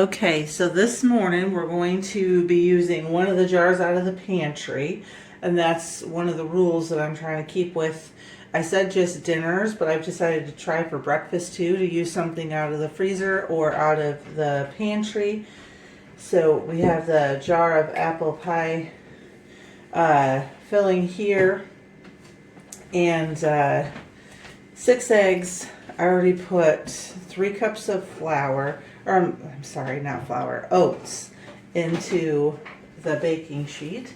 Okay, so this morning we're going to be using one of the jars out of the pantry, and that's one of the rules that I'm trying to keep with. I said just dinners, but I've decided to try for breakfast too, to use something out of the freezer or out of the pantry. So we have the jar of apple pie filling here, and 6 eggs. I already put 3 cups of flour, or I'm sorry, not flour, oats, into the baking sheet.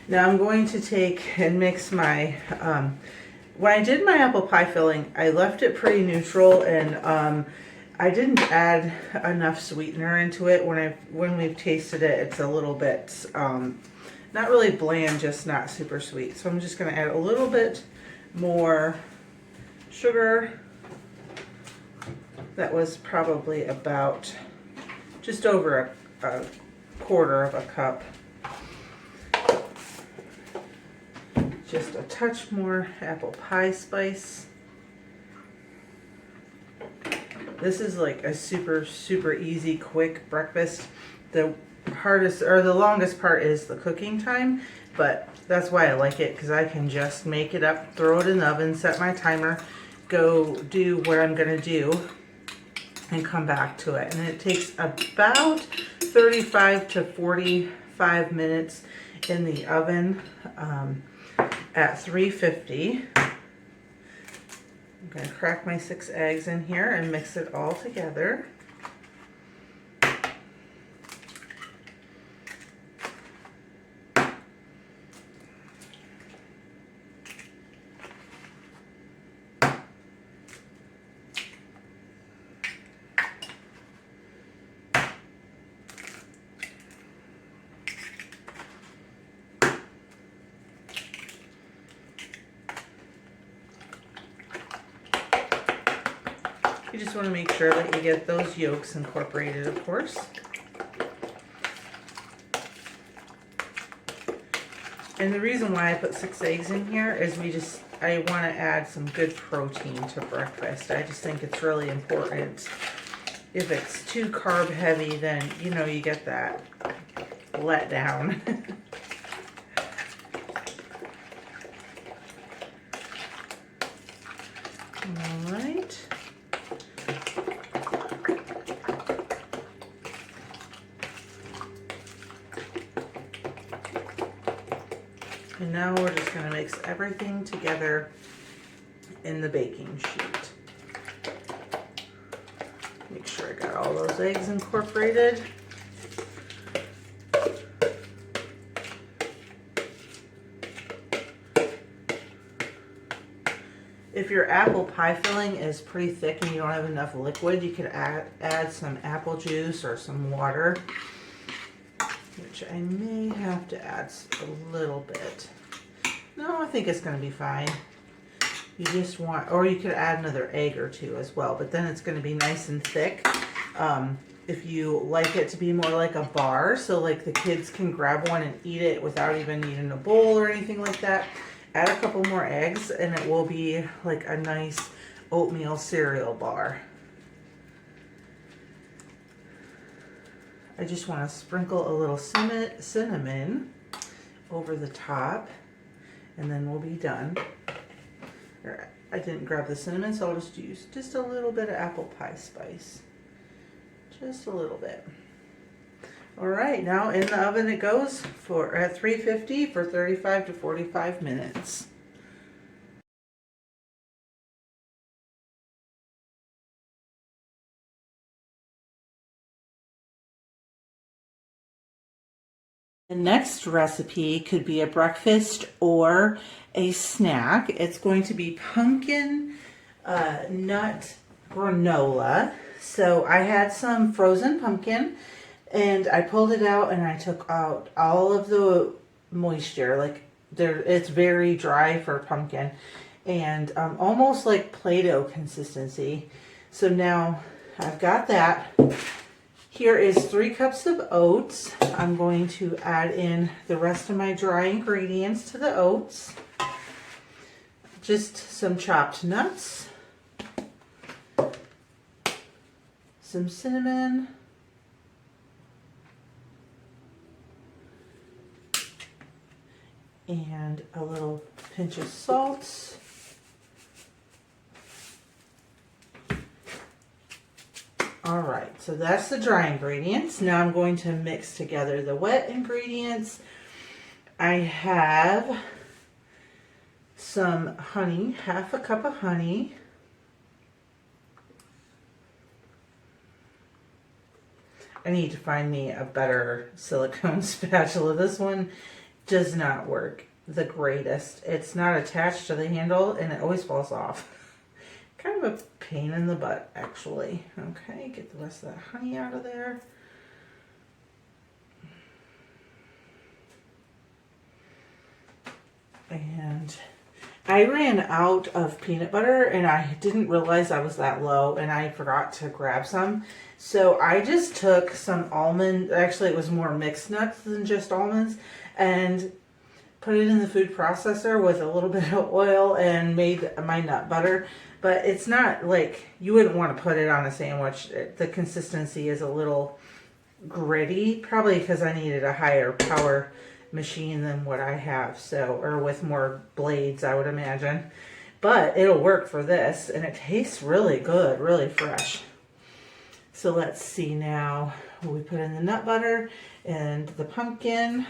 Now I'm going to take and mix my, when I did my apple pie filling, I left it pretty neutral, and I didn't add enough sweetener into it. When we've tasted it, it's a little bit, not really bland, just not super sweet. So I'm just going to add a little bit more sugar. That was probably about just over a quarter of a cup. Just a touch more apple pie spice. This is like a super easy, quick breakfast. The hardest or the longest part is the cooking time, but that's why I like it, because I can just make it up, throw it in the oven, set my timer, go do what I'm gonna do, and come back to it. And it takes about 35 to 45 minutes in the oven at 350. I'm going to crack my 6 eggs in here and mix it all together. You just want to make sure that you get those yolks incorporated, of course. And the reason why I put 6 eggs in here is I want to add some good protein to breakfast. I just think it's really important. If it's too carb heavy, then you get that letdown. All right. And now we're just going to mix everything together in the baking sheet. Make sure I got all those eggs incorporated. If your apple pie filling is pretty thick and you don't have enough liquid, you could add some apple juice or some water, which I may have to add a little bit. No, I think it's going to be fine. You just want, or you could add another egg or 2 as well, but then it's going to be nice and thick. If you like it to be more like a bar, so like the kids can grab one and eat it without even needing a bowl or anything like that, add a couple more eggs and it will be like a nice oatmeal cereal bar. I just want to sprinkle a little cinnamon over the top, and then we'll be done. I didn't grab the cinnamon, so I'll just use just a little bit of apple pie spice. Just a little bit. All right, now in the oven it goes at 350 for 35 to 45 minutes. The next recipe could be a breakfast or a snack. It's going to be pumpkin nut granola. So I had some frozen pumpkin and I pulled it out and I took out all of the moisture. It's very dry for pumpkin and almost like Play-Doh consistency. So now I've got that. Here is 3 cups of oats. I'm going to add in the rest of my dry ingredients to the oats. Just some chopped nuts, some cinnamon, and a little pinch of salt. All right, so that's the dry ingredients. Now I'm going to mix together the wet ingredients. I have some honey, half a cup of honey. I need to find me a better silicone spatula. This one does not work the greatest. It's not attached to the handle and it always falls off. Kind of a pain in the butt, actually. Okay, get the rest of that honey out of there. And I ran out of peanut butter and I didn't realize I was that low and I forgot to grab some. So I just took some almond, actually it was more mixed nuts than just almonds, and put it in the food processor with a little bit of oil and made my nut butter. But it's not like, you wouldn't want to put it on a sandwich. The consistency is a little gritty, probably because I needed a higher power machine than what I have, so, or with more blades, I would imagine. But it'll work for this, and it tastes really good, really fresh. So let's see now. We put in the nut butter and the pumpkin.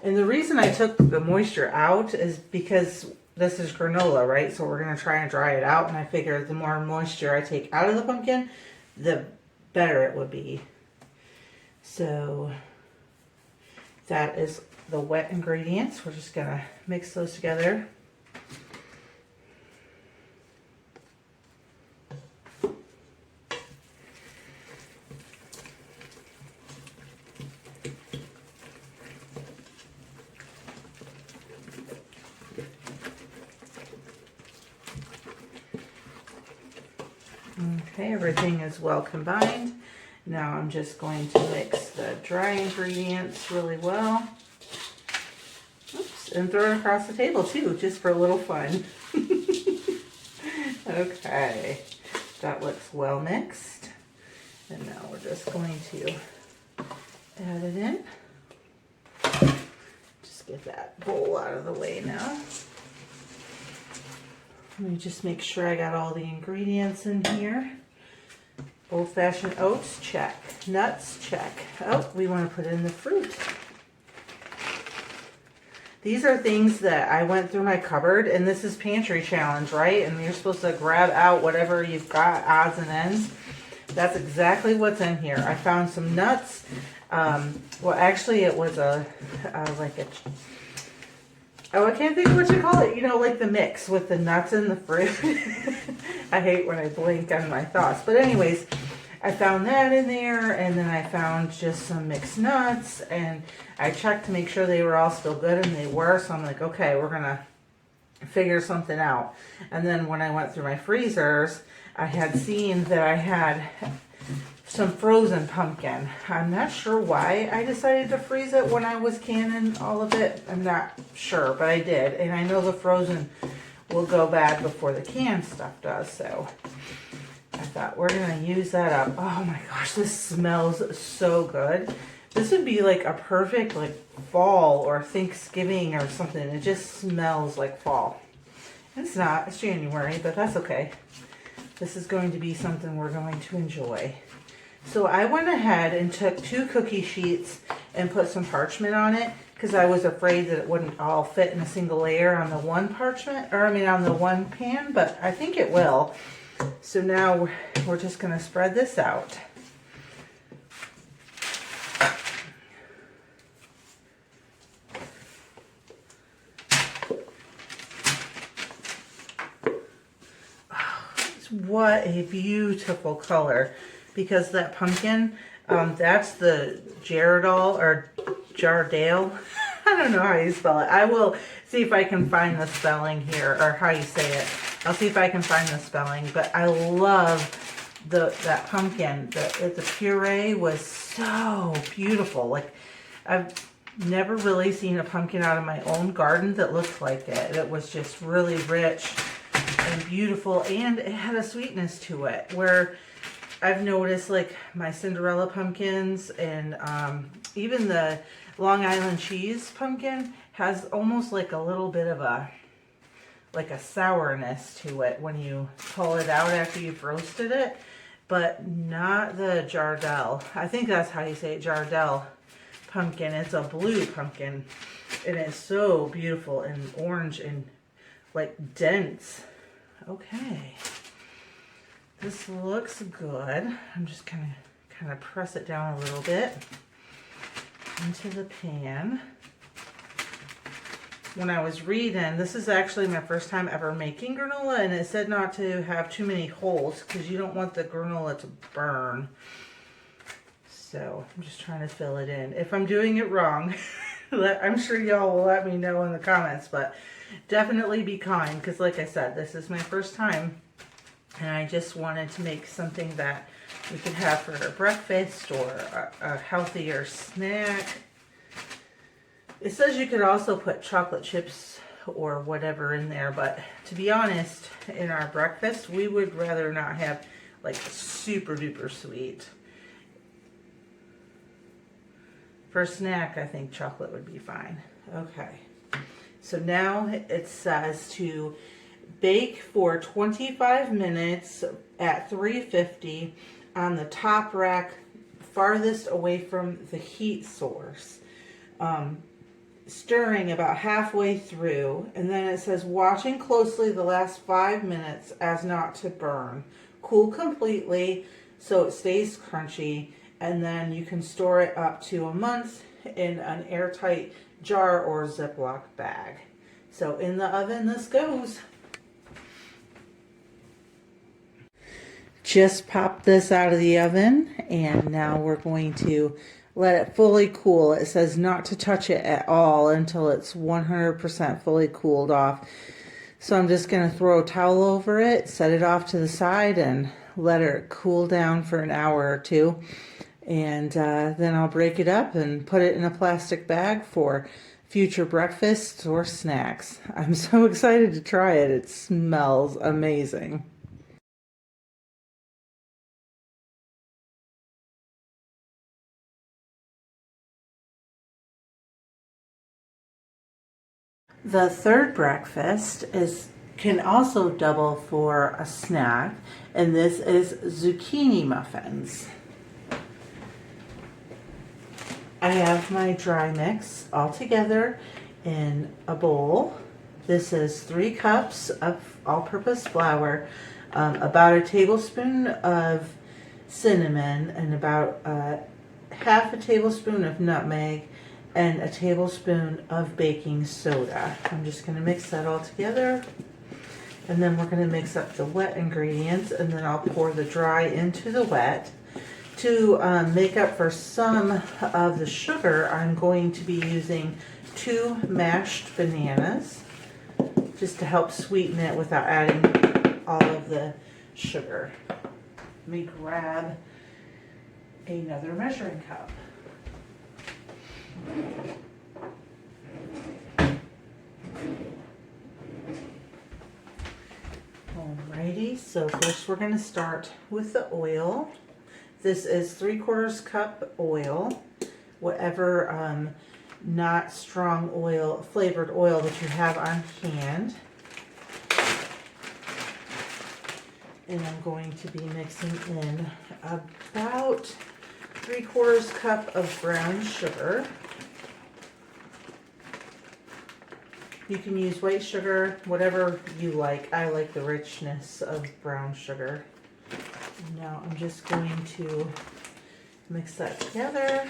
And the reason I took the moisture out is because this is granola, right? So we're going to try and dry it out. And I figured the more moisture I take out of the pumpkin, the better it would be. So that is the wet ingredients. We're just going to mix those together. Okay, everything is well combined. Now I'm just going to mix the dry ingredients really well. Oops, and throw it across the table too, just for a little fun. Okay, that looks well mixed. And now we're just going to add it in. Just get that bowl out of the way now. Let me just make sure I got all the ingredients in here. Old-fashioned oats, check. Nuts, check. Oh, we want to put in the fruit. These are things that I went through my cupboard, and this is Pantry Challenge, right? And you're supposed to grab out whatever you've got, odds and ends. That's exactly what's in here. I found some nuts. Well, actually, it was I can't think of what you call it. You know, like the mix with the nuts and the fruit. I hate when I blink on my thoughts. But anyways, I found that in there, and then I found just some mixed nuts, and I checked to make sure they were all still good, and they were. So I'm like, okay, we're going to figure something out. And then when I went through my freezers, I had seen that I had some frozen pumpkin. I'm not sure why I decided to freeze it when I was canning all of it. I'm not sure, but I did. And I know the frozen will go bad before the canned stuff does. So I thought we're going to use that up. Oh my gosh, this smells so good. This would be like a perfect like fall or Thanksgiving or something. It just smells like fall. It's not. It's January, but that's okay. This is going to be something we're going to enjoy. So I went ahead and took 2 cookie sheets and put some parchment on it because I was afraid that it wouldn't all fit in a single layer on the one parchment, or I mean on the one pan, but I think it will. So now we're just going to spread this out. What a beautiful color. Because that pumpkin, that's the Jardal or Jardale. I don't know how you spell it. I will see if I can find the spelling here, or how you say it. I'll see if I can find the spelling. But I love that pumpkin. The puree was so beautiful. Like, I've never really seen a pumpkin out of my own garden that looked like it. It was just really rich and beautiful, and it had a sweetness to it where I've noticed like my Cinderella pumpkins and even the Long Island cheese pumpkin has almost like a little bit of a sourness to it when you pull it out after you've roasted it, but not the Jardel. I think that's how you say it, Jardel pumpkin. It's a blue pumpkin and it's so beautiful and orange and like dense. Okay, this looks good. I'm just kind of press it down a little bit into the pan. When I was reading, this is actually my first time ever making granola, and it said not to have too many holes because you don't want the granola to burn. So I'm just trying to fill it in. If I'm doing it wrong, I'm sure y'all will let me know in the comments, but definitely be kind because like I said, this is my first time and I just wanted to make something that we could have for breakfast or a healthier snack. It says you could also put chocolate chips or whatever in there, but to be honest, in our breakfast, we would rather not have like super duper sweet. For a snack, I think chocolate would be fine. Okay, so now it says to bake for 25 minutes at 350 on the top rack farthest away from the heat source. Stirring about halfway through, and then it says watching closely the last 5 minutes as not to burn. Cool completely so it stays crunchy, and then you can store it up to a month in an airtight jar or Ziploc bag. So in the oven this goes. Just popped this out of the oven, and now we're going to let it fully cool. It says not to touch it at all until it's 100% fully cooled off. So I'm just going to throw a towel over it, set it off to the side, and let it cool down for an hour or two. And then I'll break it up and put it in a plastic bag for future breakfasts or snacks. I'm so excited to try it. It smells amazing. The third breakfast can also double for a snack, and this is zucchini muffins. I have my dry mix all together in a bowl. This is 3 cups of all-purpose flour, about a tablespoon of cinnamon, and about half a tablespoon of nutmeg, and a tablespoon of baking soda. I'm just going to mix that all together, and then we're going to mix up the wet ingredients, and then I'll pour the dry into the wet. To make up for some of the sugar, I'm going to be using 2 mashed bananas just to help sweeten it without adding all of the sugar. Let me grab another measuring cup. Alrighty, so first we're going to start with the oil. This is 3/4 cup oil, whatever not strong oil, flavored oil that you have on hand. And I'm going to be mixing in about 3/4 cup of brown sugar. You can use white sugar, whatever you like. I like the richness of brown sugar. Now I'm just going to mix that together.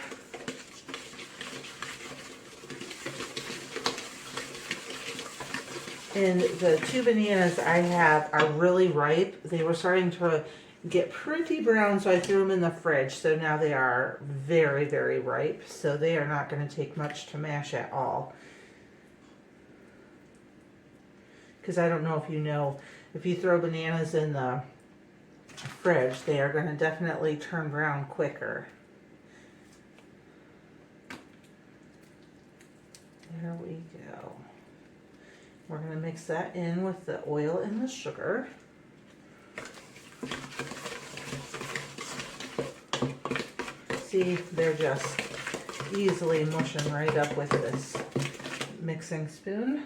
And the 2 bananas I have are really ripe. They were starting to get pretty brown, so I threw them in the fridge. So now they are very, very ripe. So they are not going to take much to mash at all. Because I don't know if you know, if you throw bananas in the fridge, they are going to definitely turn brown quicker. There we go. We're going to mix that in with the oil and the sugar. see, they're just easily mushing right up with this mixing spoon.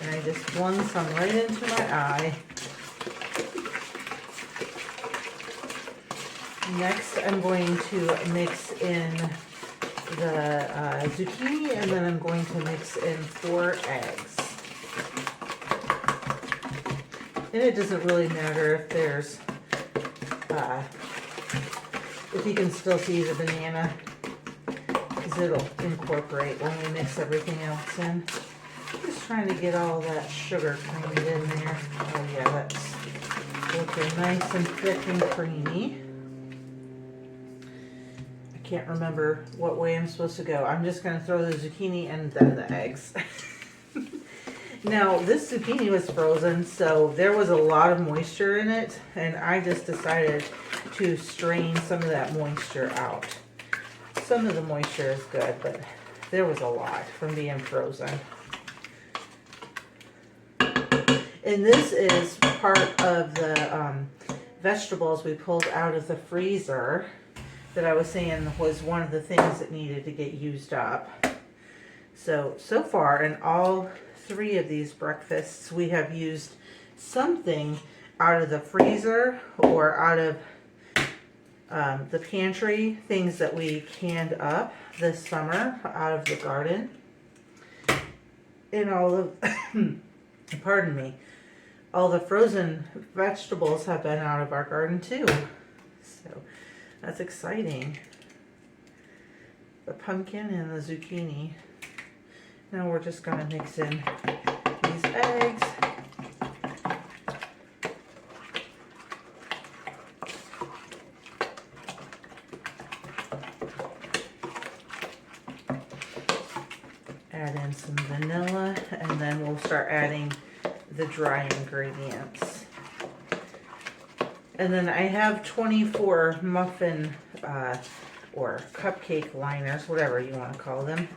And I just flung some right into my eye. Next, I'm going to mix in the zucchini, and then I'm going to mix in 4 eggs. And it doesn't really matter if there's, if you can still see the banana, because it'll incorporate when we mix everything else in. Just trying to get all that sugar kind of in there. Oh yeah, that's looking nice and thick and creamy. I can't remember what way I'm supposed to go. I'm just going to throw the zucchini and then the eggs. Now, this zucchini was frozen, so there was a lot of moisture in it, and I just decided to strain some of that moisture out. Some of the moisture is good, but there was a lot from being frozen. And this is part of the vegetables we pulled out of the freezer that I was saying was one of the things that needed to get used up. So far in all 3 of these breakfasts, we have used something out of the freezer or out of the pantry, things that we canned up this summer out of the garden. And all of, pardon me, all the frozen vegetables have been out of our garden too. So that's exciting. The pumpkin and the zucchini. Now we're just going to mix in these eggs. Add in some vanilla, and then we'll start adding the dry ingredients. And then I have 24 muffin or cupcake liners, whatever you want to call them.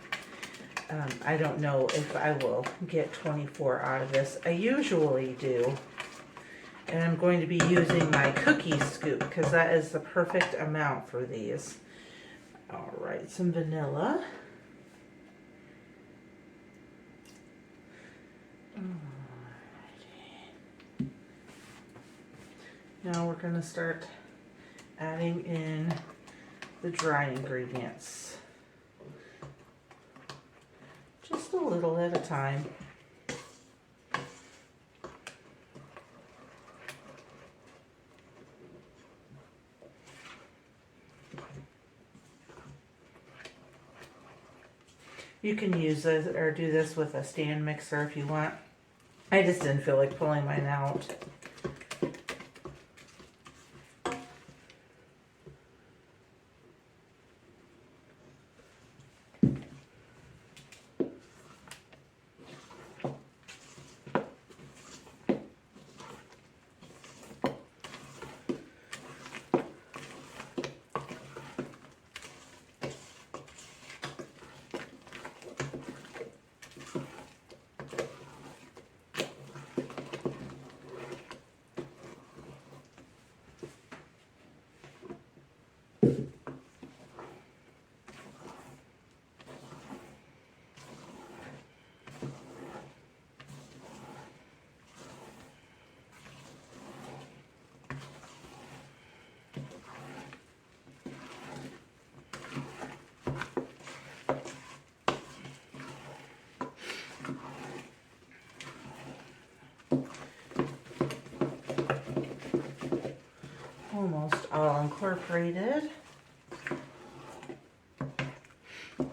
I don't know if I will get 24 out of this. I usually do. And I'm going to be using my cookie scoop because that is the perfect amount for these. All right, some vanilla. Now we're going to start adding in the dry ingredients. Just a little at a time. You can use this or do this with a stand mixer if you want. I just didn't feel like pulling mine out. Almost all incorporated.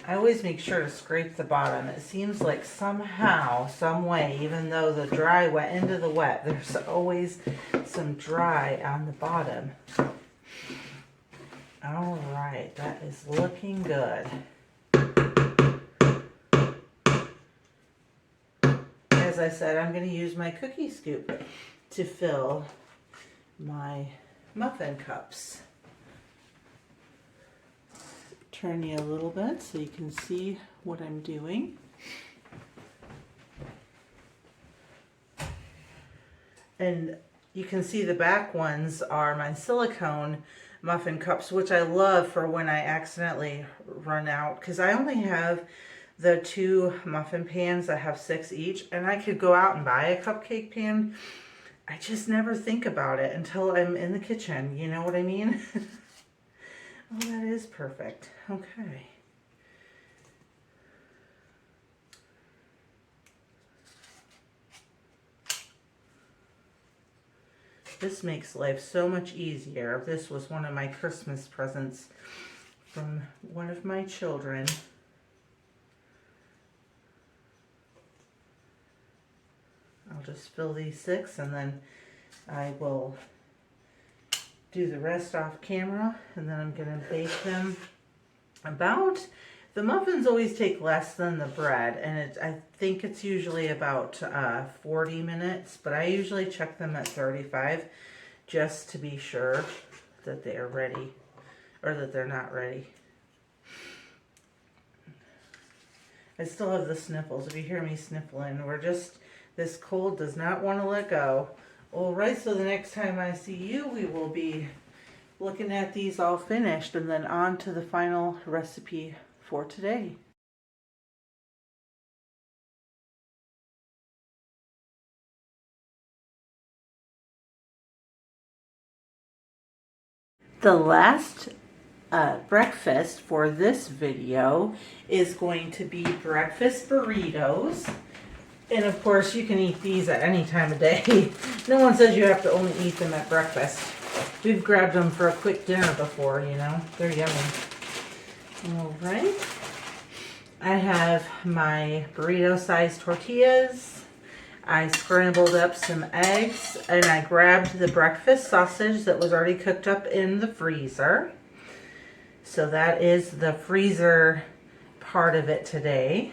I always make sure to scrape the bottom. It seems like somehow, some way, even though the dry went into the wet, there's always some dry on the bottom. All right, that is looking good. As I said, I'm going to use my cookie scoop to fill my muffin cups. Turn you a little bit so you can see what I'm doing. And you can see the back ones are my silicone muffin cups, which I love for when I accidentally run out, because I only have the 2 muffin pans that have 6 each, and I could go out and buy a cupcake pan. I just never think about it until I'm in the kitchen, you know what I mean? Oh, that is perfect. Okay. This makes life so much easier. This was one of my Christmas presents from one of my children. I'll just fill these 6 and then I will do the rest off camera, and then I'm going to bake them about, the muffins always take less than the bread, and I think it's usually about 40 minutes, but I usually check them at 35 just to be sure that they are ready, or that they're not ready. I still have the sniffles. If you hear me sniffling, this cold does not want to let go. All right, so the next time I see you, we will be looking at these all finished, and then on to the final recipe for today. The last breakfast for this video is going to be breakfast burritos. And of course, you can eat these at any time of day. No one says you have to only eat them at breakfast. We've grabbed them for a quick dinner before, you know. They're yummy. All right. I have my burrito-sized tortillas. I scrambled up some eggs, and I grabbed the breakfast sausage that was already cooked up in the freezer. So that is the freezer part of it today.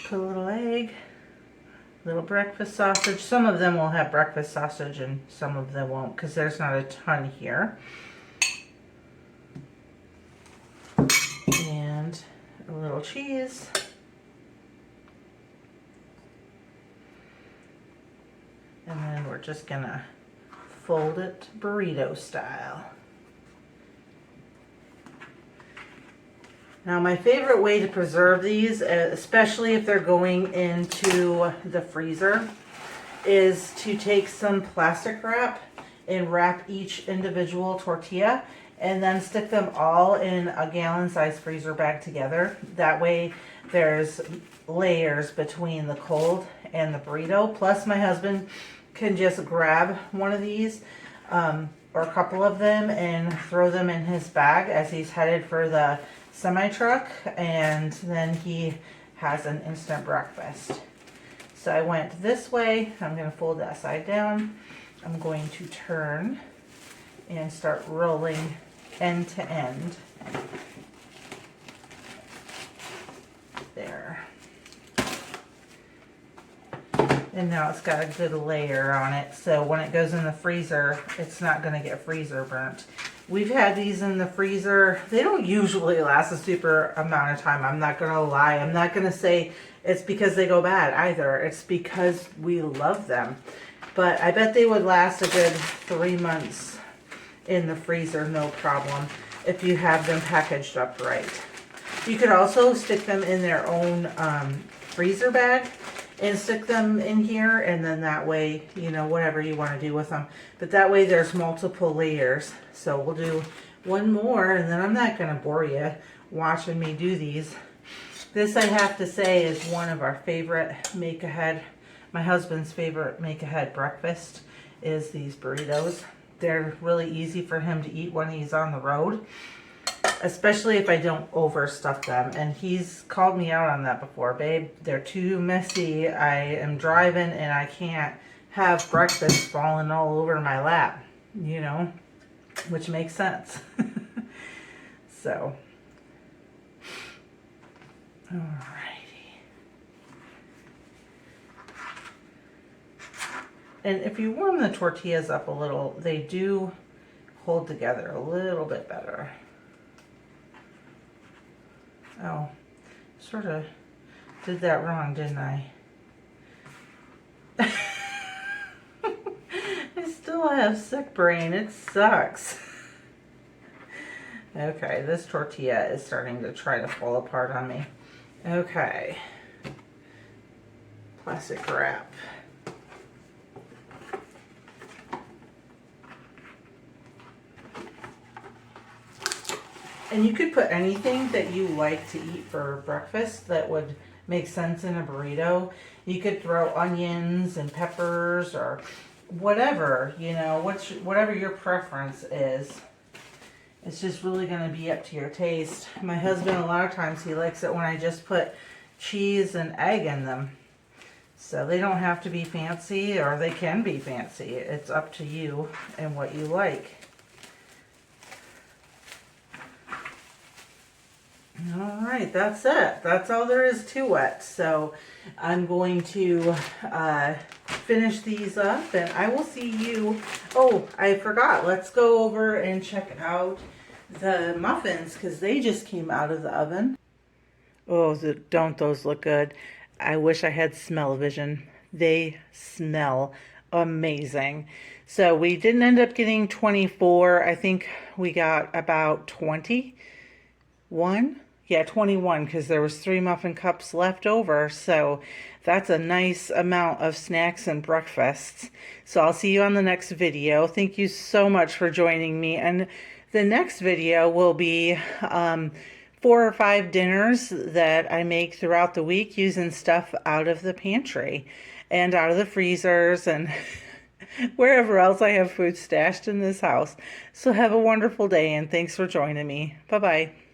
Put a little egg, little breakfast sausage. Some of them will have breakfast sausage and some of them won't, because there's not a ton here. And a little cheese. And then we're just gonna fold it burrito style. Now, my favorite way to preserve these, especially if they're going into the freezer, is to take some plastic wrap and wrap each individual tortilla and then stick them all in a gallon-sized freezer bag together. That way there's layers between the cold and the burrito. Plus, my husband can just grab one of these or a couple of them and throw them in his bag as he's headed for the semi-truck, and then he has an instant breakfast. So I went this way. I'm going to fold that side down. I'm going to turn and start rolling end to end. There. And now it's got a good layer on it, so when it goes in the freezer, it's not going to get freezer burnt. We've had these in the freezer. They don't usually last a super amount of time. I'm not going to lie. I'm not going to say it's because they go bad either. It's because we love them. But I bet they would last a good 3 months in the freezer, no problem, if you have them packaged up right. You could also stick them in their own freezer bag and stick them in here, and then that way, you know, whatever you want to do with them. But that way there's multiple layers. So we'll do one more, and then I'm not going to bore you watching me do these. This, I have to say, is one of our favorite make-ahead, my husband's favorite make-ahead breakfast is these burritos. They're really easy for him to eat when he's on the road, especially if I don't overstuff them. And he's called me out on that before. Babe, they're too messy. I am driving and I can't have breakfast falling all over my lap, you know, which makes sense. So, alrighty. And if you warm the tortillas up a little, they do hold together a little bit better. Oh, sort of did that wrong, didn't I? I still I have sick brain. It sucks. Okay, this tortilla is starting to try to fall apart on me. Okay. Plastic wrap. And you could put anything that you like to eat for breakfast that would make sense in a burrito. You could throw onions and peppers or whatever, you know, whatever your preference is. It's just really going to be up to your taste. My husband, a lot of times, he likes it when I just put cheese and egg in them. So they don't have to be fancy, or they can be fancy. It's up to you and what you like. All right, that's it. That's all there is to it. So I'm going to finish these up, and I will see you. Oh, I forgot. Let's go over and check out the muffins because they just came out of the oven. Oh, don't those look good? I wish I had smell-o-vision. They smell amazing. So we didn't end up getting 24. I think we got about 21. Yeah, 21 because there was 3 muffin cups left over. So that's a nice amount of snacks and breakfasts. So I'll see you on the next video. Thank you so much for joining me. And the next video will be 4 or 5 dinners that I make throughout the week using stuff out of the pantry and out of the freezers and wherever else I have food stashed in this house. So have a wonderful day and thanks for joining me. Bye-bye.